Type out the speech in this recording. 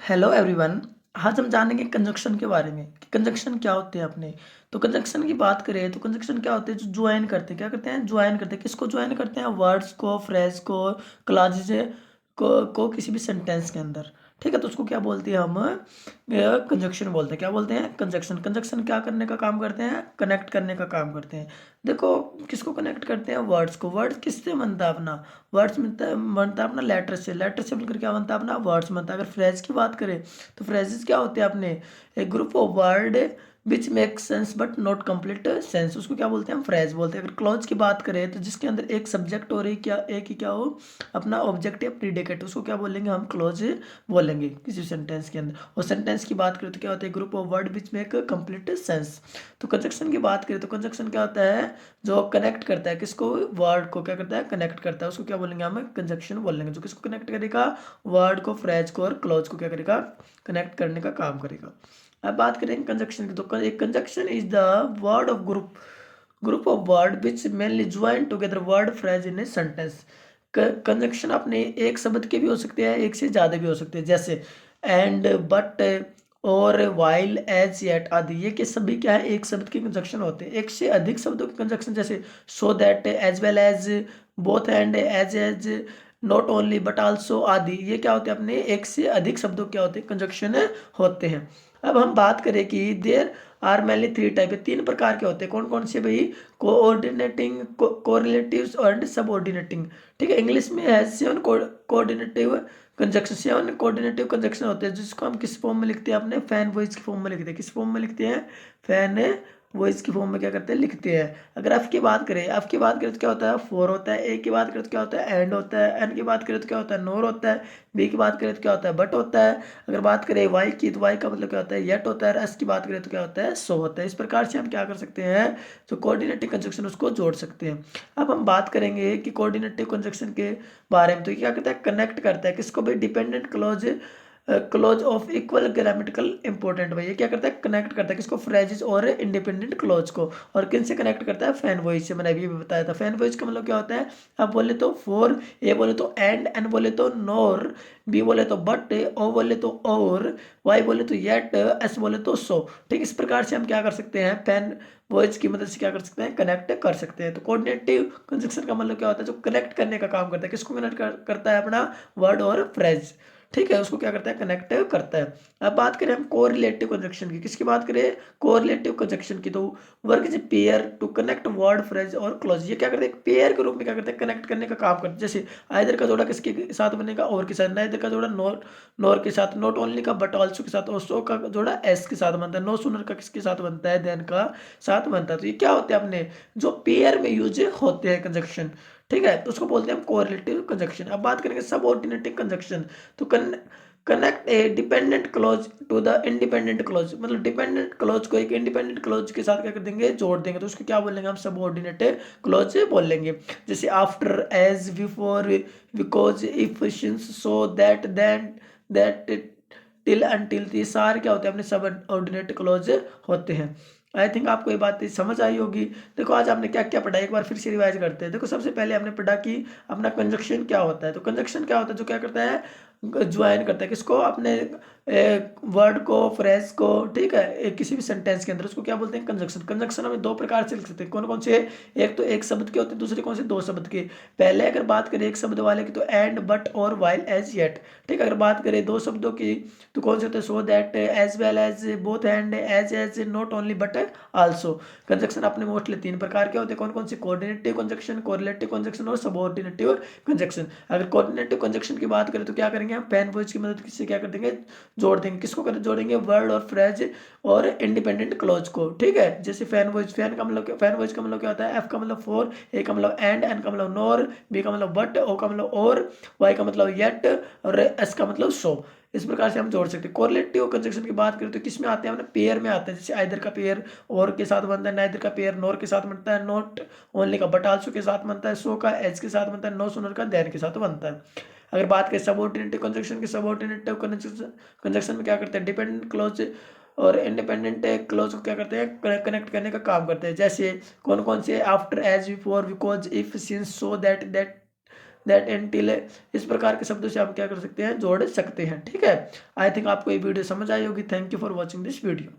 Hello everyone. आज हम जानेंगे कंजक्शन के बारे में कि कंजक्शन क्या होते हैं अपने। तो कंजक्शन की बात करें तो कंजक्शन क्या होते हैं, जो ज्वाइन करते हैं। क्या करते हैं? ज्वाइन करते हैं। किसको ज्वाइन करते हैं? वर्ड्स को, फ्रेज को, क्लॉजेज को किसी भी सेंटेंस के अंदर। ठीक है, तो उसको क्या बोलते हैं? हम कंजक्शन बोलते हैं। क्या बोलते हैं? कंजक्शन। कंजक्शन क्या करने का काम करते हैं? कनेक्ट करने का काम करते हैं। देखो, किसको कनेक्ट करते हैं? वर्ड्स को। वर्ड्स किससे बनता है अपना? वर्ड्स बनता है अपना लेटर से। लेटर से बनकर क्या बनता है अपना? वर्ड्स बनता है। अगर फ्रेज की बात करें तो फ्रेजेस क्या होते हैं अपने? एक group of word which make sense but not complete sense, उसको क्या बोलते हैं? हम फ्रेज बोलते हैं। अगर क्लॉज की बात करें तो जिसके अंदर एक सब्जेक्ट और एक ही क्या हो, अपना ऑब्जेक्ट या प्रीडिकेट, उसको क्या बोलेंगे? हम क्लॉज बोलेंगे किसी सेंटेंस के अंदर। और सेंटेंस की बात करें तो क्या होता है? Group of word which make complete sense. तो कंजक्शन की बात करें तो कंजक्शन क्या होता है? जो कनेक्ट करता है किसको? वर्ड को। क्या करता है? कनेक्ट करता है। उसको क्या बोलेंगे? हम कंजक्शन बोलेंगे। जो किसको कनेक्ट करेगा? वर्ड को, फ्रेज को और क्लॉज को क्या करेगा? कनेक्ट करने का काम करेगा। अब बात करेंगे कंजक्शन की, तो एक conjunction is the word of group of word which mainly join together word phrase in a sentence. Conjunction अपने एक शब्द के भी हो सकते हैं, एक से ज़्यादा भी हो सकते हैं, जैसे एंड, बट और वाइल, एज, येट आदि। ये के सभी क्या है? एक शब्द के कंजक्शन होते हैं। एक से अधिक शब्दों के कंजक्शन जैसे so that, as well as, both and, as, not only but also आदि। ये क्या होते हैं? अपने एक से अधिक शब्दों क्या होते हैं? कंजक्शन होते हैं। अब हम बात करें कि there are mainly three type है, तीन प्रकार के होते हैं। कौन कौन से भाई? Coordinating, correlatives and subordinating. ठीक है, इंग्लिश में है seven coordinative conjunction. Seven coordinative conjunction होते हैं, जिसको हम किस फॉर्म में लिखते हैं? अपने फैन वॉइस की फॉर्म में लिखते हैं। किस फॉर्म में लिखते हैं? फैन वॉइस की फॉर्म में क्या करते हैं? लिखते हैं। अगर एफ की बात करें, एफ की बात करें तो क्या होता है? फोर होता है। ए की बात करें तो क्या होता है? एंड होता है। एन की बात करें तो क्या होता है? नोर होता है। बी की बात करें तो क्या होता है? बट होता है। अगर बात करें वाई की तो वाई का मतलब क्या होता है? येट होता है। एस की बात करें तो क्या होता है? सो होता है। इस प्रकार से हम क्या कर सकते हैं? जो कोऑर्डिनेटिव कंजक्शन उसको जोड़ सकते हैं। अब हम बात करेंगे कि कोऑर्डिनेटिव कंजक्शन के बारे में। तो ये क्या करता है? कनेक्ट करता है किसको भी? Dependent clause, close of equal grammatical important. भाई ये क्या करता है? कनेक्ट करता है किसको? फ्रेजेस और इंडिपेंडेंट क्लोज को। और किन से कनेक्ट करता है? फैन वॉइस से। मैंने अभी भी बताया था। फैन वॉइस का मतलब क्या होता है? अब बोले तो फोर, ए बोले तो एंड, एन बोले तो नोर, बी बोले तो बट, ओ बोले तो और, वाई बोले तो येट, एस बोले तो सो। ठीक, इस प्रकार से हम क्या कर सकते हैं? फैन वॉइस की मदद से क्या कर सकते हैं? कनेक्ट कर सकते हैं। तो कोऑर्डिनेटिव कंजक्शन का मतलब क्या होता है? जो कनेक्ट करने का काम करता है। किसको कनेक्ट करता है? अपना वर्ड और फ्रेज। ठीक है, उसको क्या करता है? कनेक्ट करता है। अब बात करें हम कोरिलेटिव कंजक्शन की। किसकी बात करें? कोरिलेटिव कंजक्शन की। तो work is pair to connect word, phrase और क्लॉज। ये क्या करते हैं? पेयर के रूप में क्या करते हैं? कनेक्ट करने का काम करते हैं। जैसे आइदर का जोड़ा किसके साथ बनेगा? और के साथ। नाइदर का जोड़ा नॉर, नॉर के साथ। नॉट ओनली का बट ऑल्सो के साथ। और सो का जोड़ा एस के साथ बनता है। नो सुनर का किसके साथ बनता है? देन का साथ बनता है। तो ये क्या होते हैं? अपने जो पेयर में यूज होते हैं कंजक्शन। ठीक है, तो उसको बोलते हैं हम कोरिलेटिव कंजक्शन। अब बात करेंगे सबऑर्डिनेटिव कंजक्शन। तो connect a dependent clause to the independent clause. मतलब डिपेंडेंट क्लॉज को एक इंडिपेंडेंट क्लॉज के साथ क्या कर देंगे? जोड़ देंगे। तो उसको क्या बोलेंगे? हम सबऑर्डिनेट क्लॉज बोलेंगे। जैसे after, as, before, because, if, since, so, that, then, that, till, until. ये सारे क्या होते हैं? अपने सबऑर्डिनेट क्लॉज होते हैं। आई थिंक आपको ये बात समझ आई होगी। देखो, आज आपने क्या क्या पढ़ा, एक बार फिर से रिवाइज करते हैं। देखो, सबसे पहले हमने पढ़ा कि अपना कंजक्शन क्या होता है। तो कंजक्शन क्या होता है? जो क्या करता है? ज्वाइन करता है किसको? अपने वर्ड को, फ्रेज को। ठीक है, किसी भी सेंटेंस के अंदर उसको क्या बोलते हैं? कंजक्शन। कंजक्शन हमें दो प्रकार से लिख सकते हैं। कौन कौन से? एक तो एक शब्द के होते हैं, दूसरे कौन से? दो शब्द के। पहले अगर बात करें एक शब्द वाले की तो एंड, बट और वाइल, एज, येट। ठीक है, अगर बात करें दो शब्दों की तो कौन से होते हैं? So that, as well as, both and, as, not only but also. Conjunction अपने मोस्टली तीन प्रकार के होते हैं। कौन कौन से? कोऑर्डिनेटिव कंजक्शन, कोरिलेटिव कंजक्शन और सबऑर्डिनेटिव कंजक्शन। अगर कोऑर्डिनेटिव कंजक्शन की बात करें तो क्या करेंगे? हम पेन वर्ड्स की मदद से क्या कर देंगे? जोड़ देंगे। किसको जोड़ेंगे? वर्ड और फ्रेज और इंडिपेंडेंट क्लॉज को। ठीक है, जैसे फैन वर्ड्स, फैन का मतलब, फैन वर्ड्स का मतलब क्या होता है? एफ का मतलब फोर, ए का मतलब एंड, एन का मतलब नोर, बी का मतलब बट, ओ का मतलब और, वाई का मतलब येट और एस का मतलब सो। इस प्रकार से हम जोड़ सकते हैं। कोरिलेटिव कंजक्शन की बात करें तो किस में आते हैं? अपने पेयर में आते हैं। जैसे आइदर का पेयर और के साथ बनता है, नाइदर का पेयर नोर के साथ बनता है, नॉट ओनली का बट आल्सो के साथ बनता है, सो का एज के साथ बनता है, नो सुनर का देन के साथ बनता है। अगर बात करें सबऑर्डिनेटिव कंजक्शन की, सबऑर्डिनेटिव कंजक्शन में क्या करते हैं? डिपेंडेंट क्लॉज और इंडिपेंडेंट क्लॉज को क्या करते हैं? कनेक्ट करने का काम करते हैं। जैसे कौन कौन से? After, as, before, because, if, since, so, that, that and till, इस प्रकार के शब्दों से आप क्या कर सकते हैं, जोड़ सकते हैं। ठीक है, आई थिंक आपको ये वीडियो समझ आई होगी। Thank you for watching this video.